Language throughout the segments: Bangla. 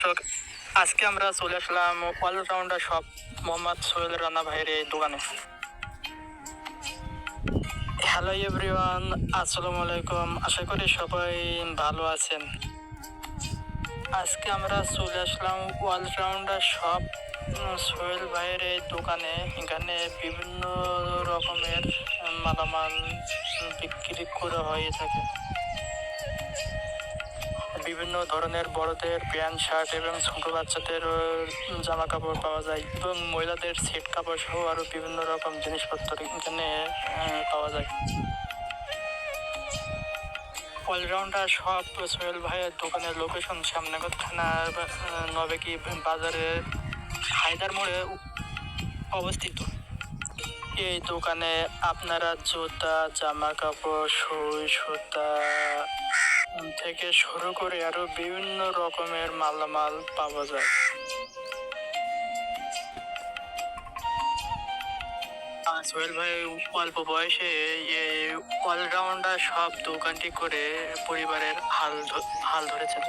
তো আজকে আমরা চলে আসলাম অলরাউন্ডার শপ মোহাম্মদ সোহেল রানা ভাইয়ের এই দোকানে। হ্যালো এভরিওয়ান, আসসালামু আলাইকুম। আশা করি সবাই ভালো আছেন। আজকে আমরা চলে আসলাম অলরাউন্ডার শপ সোহেল ভাইয়ের এই দোকানে। এখানে বিভিন্ন রকমের মালামাল বিক্রি করা হয়ে থাকে। বিভিন্ন ধরনের বড়দের প্যান্ট শার্ট এবং ছোট বাচ্চাদের জামা কাপড় পাওয়া যায় এবং মহিলাদের সেট কাপড় সহ আরো বিভিন্ন রকম জিনিসপত্র এখানে পাওয়া যায়। অলরাউন্ডার সব সোহেল ভাইয়ের দোকানের লোকেশন শ্যামনগর থানার নবেকি বাজারের হায়দার মোড়ে অবস্থিত। এই দোকানে আপনারা জুতা, জামা কাপড়, সুই সুতা থেকে শুরু করে আরো বিভিন্ন রকমের মালামাল পাওয়া যায়। সোহেল ভাই অল্প বয়সে এই অলরাউন্ডার সব দোকানটি করে পরিবারের হাল ধরেছেন।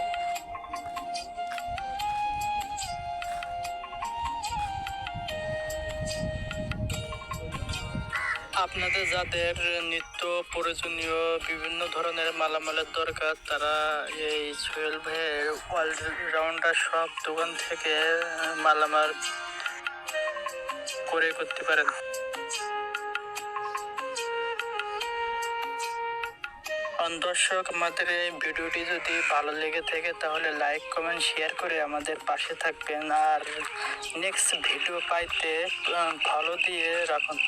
আপনাদের যাদের নিত্য প্রয়োজনীয় বিভিন্ন ধরনের মালামালের দরকার, তারা এই সোহেল ভাইয়ের অলরাউন্ডার সব দোকান থেকে মালামাল করে করতে পারেন। দর্শক, আমাদের এই ভিডিওটি যদি ভালো লেগে থাকে তাহলে লাইক কমেন্ট শেয়ার করে আমাদের পাশে থাকবেন, আর নেক্সট ভিডিও পাইতে ফলো দিয়ে রাখুন।